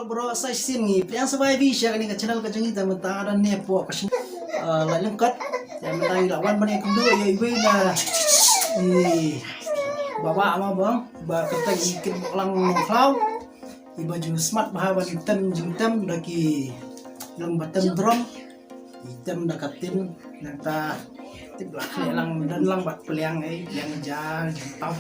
bro saya sini yang sebaik bisa kan ke channel kacang kita mentah ada nepo kasih lain kat yang mentah lawan mana yang kedua ya ibu na bapak ama bang ba kata ikin lang nongklau ibu juga smart bahwa item jingtem lagi lang batem drum item dekatin nanti tiblah lang dan lang bat peliang yang jar jentau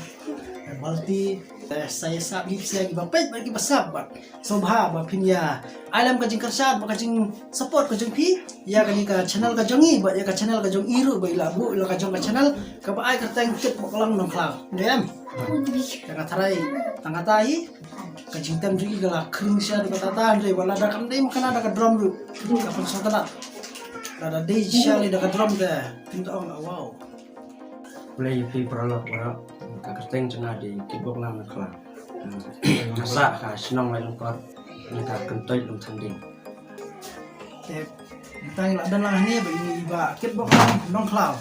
balti saya sabi saya gibapet bagi basabat sobha bapin ya alam kajing kersad bakajing support kajing pi ya kani ka channel kajongi ba ya ka channel kajong iru ba ilabu ila kajong ka channel ka ba ay katang kit baklang nongklau dem tanga tarai tanga tai kajing tem juga gala kring sya di kata andre wala da kam dei makana da ka drum lu ka pun sotana da dei sya li da ka drum da pintu on wow play pi prolog ora kakerteng cenah di kibok lang kelang masa ka senong lai lengkor nika kentoy lung tanding tang la dan lah ni ba ini ba kit baklang nongklau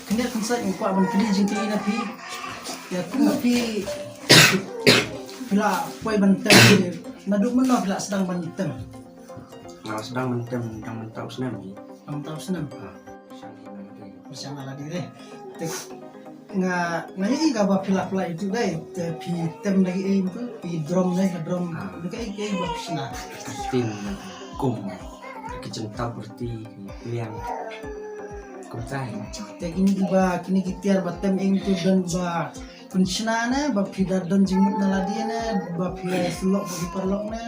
kini kan saya ingin abang pilih jengki ina pi ya tu pi bila kue banteng ni nadu mana bila sedang banteng sedang mentem dan mentau senam ni tahu senang bersama lagi deh ngayi ga ba pila itu deh pi tem lagi pi drum drum dekai kai ba sina tim kum kecentap berti yang kumtai kini kitiar batem tu dan ba pensiunana ba pi dan jimut naladiana ba pi selok bagi perlokna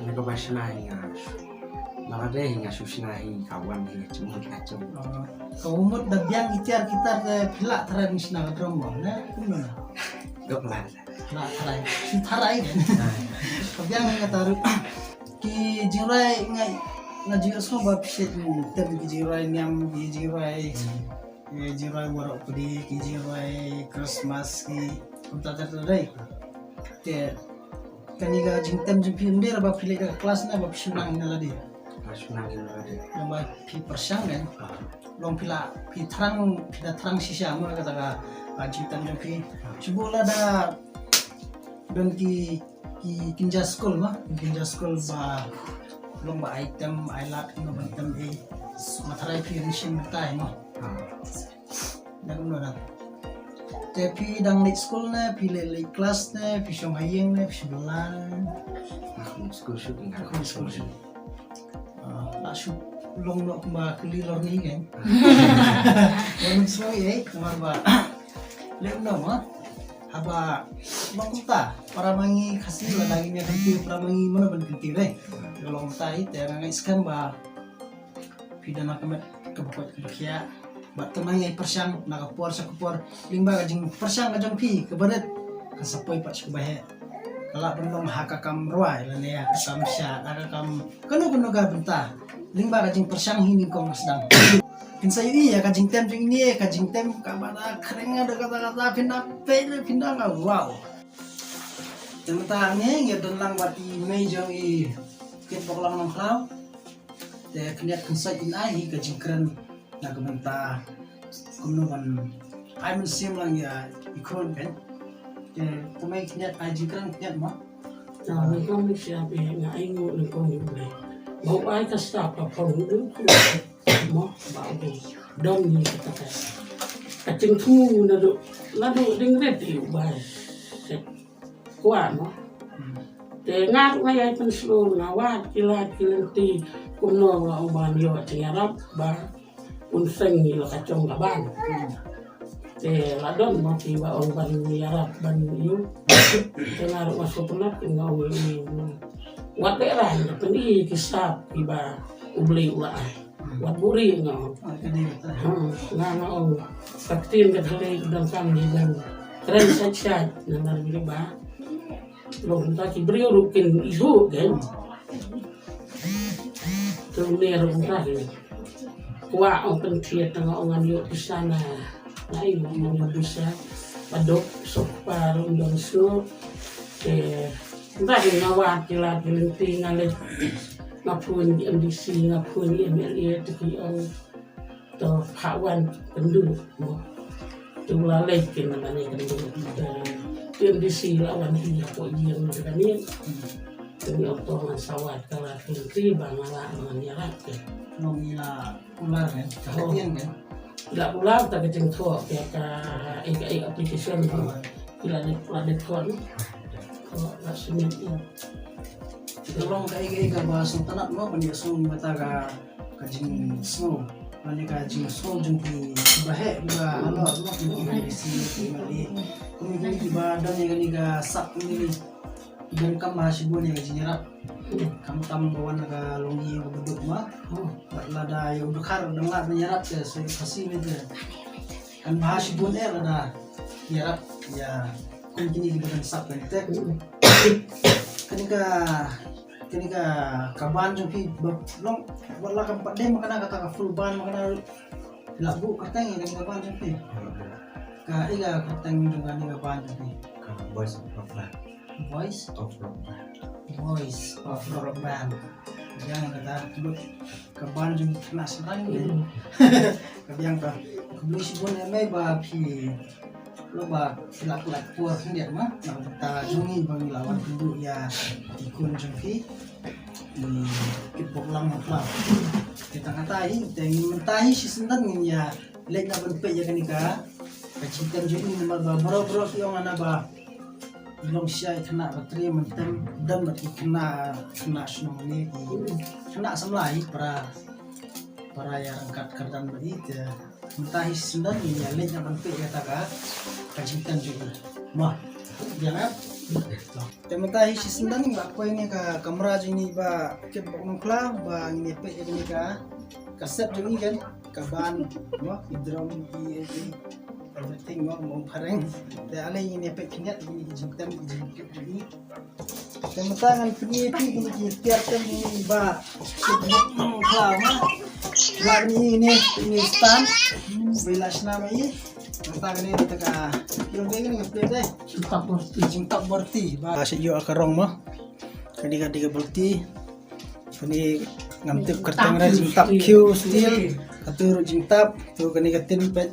mereka basenai malah deh hingga susinahi kawan hingga cemut acem kaumut dan biang itiar kita pila tarai misna drum na kumna dok lah tarai si tarai biang ngataru ki jirai ngaji so ba piset tem ki jirai nyam ki jirai warok pudi ki jirai Christmas ki kunta tarai te kaniga jingtem jimpi ndir ba pile kelas na ba pisunang naladi sunang ada yang ba pi persang kan long pila pi terang sisa mo kata ka jingtem jimpi coba ada dan ki kinja school ba long ba item I love no item matarai pi rinsin tai mo dan no tapi dang di school na pi le class na pi syong hayeng na pi bulan school shooting langsung long ba kelilor ni kan yang semua kamar ba lem nama haba bangkuta para mangi kasih lagi ni kanti para mangi mana ban kanti kalau tai te ngai skam ba pidana kamet kebukot kebakia ba temangi persang nakapor sa kupor lingba kajing persang kajang pi kebadet kasapoi pat subahe kala belum hakakam ruai lane ya kasam sya akakam kanu ga benta lingba kajing persang hini kong sedang kinsa ini ya kajing tem ini kajing tem kabada kering ada kata-kata pindah nggak wow yang tanya ya dalang bati mejong kit boklang nongklau te keniat kinsa ini kajing keren na kebenta kumnuban I'm sim lang ya ikon kan pemain keniat aji keren keniat mah nah kami siapa yang ingu nengkong ibu mau ay kastapa pangudul mo bago dom ni katakan kacing tu nado ding ready ba kuan mo te ngat ngay penslo nawat kilat kilanti kuno wa uban yo tingarap ba unseng ni kacong laban te ladon mo ti ba uban yarap ban yu tengar masuk penat ngau ni wat daerah pendi kisah iba ubli ulai wat buri ngau ngau kaktin kadali dan kami dan keren saja nanti bila ba lo entah kibrio rukin isu kan tuner entah kuah open theater ngan yo di sana nah ini mau bisa padok sok parung dan so entah ngawat kilat-kilinti ngalit ngapun di MDC ngapun di MLA TPO to kawan penduduk mo tulalay kinamani kenduduk kondisi lawan dia kok yang kami jadi otoman sawat kalau kiri bangala menyerap ke Nong ila ular kan, kehadian kan. tidak pulang tak kecil tua kayak aplikasi tidak ada tuan kalau nggak semit ya Tolong kayak bahasa tanah mau pendia sung bataga kajing snow. Pani kajing snow jengki bahe juga halo mau di sini kembali. Kemudian di badan yang kaniga sak ini dan kam mahasibun yang nyerap. Kamu tam bawa naga longi yang beduk mah. Lada yang bekar dengar menyerap ya saya kasih itu. Kan mahasibun lada nyerap ya mungkin di badan sak pentek. Kenika kaban jumpi long wala kam padde makana kata full ban makana labu katang yang kaban jumpi ka iga katang dengan iga ban jumpi voice of rock band. voice of rock band yang kata tuh kaban jumpi kena serang ni kabiang ka beli sibon emai ba pi lo ba silak puar dia mah nak kita jungi bang lawan dulu ya ikun jumpi di kipok lang lah kita ngatai dengan mentahi si sendan ya lek na benpe ya kanika kacikan jungi nomor bro yang ana ba long siya kena bateri mentem dan berarti kena senang ini kena semlai para yang angkat kerdan begitu mentahi si sendan ya lek na benpe ya taka kacikan juga mah jangan Tematahi si sendan ni ba ko ini ka kamera ini ba ke bangkla ba ini pe ini ka kaset ini kan kaban no hidrom di everything mo pareng te ale ini pe kinyat ini jingtam ini tematangan ini ini tiap tem ini ba bangkla ma ini stand bilas nama ini tentang ini kita yung gini nge-play deh jingtap berti bahasa iyo akarong mo kadi berti kani ngamtip kertang ra jingtap Q steel katuro jingtap tu kani katin pet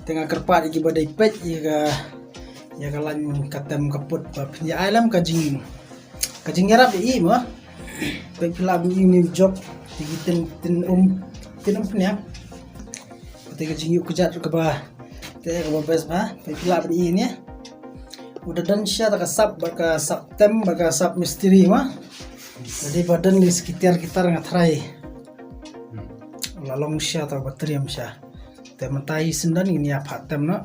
tengah kerpat iki badai pet ya kalan katem kaput ya alam kajing yarap i mo pek labu ini job tigitin tin punya ketika jingyu kejat ke bawah teh bebas mah pila ini ya udah dan siya takasap baka saptem baka sap misteri mah jadi badan di sekitar kita ngatrai lalong siya atau bateriam siya teh mentai sendan ini apa tem no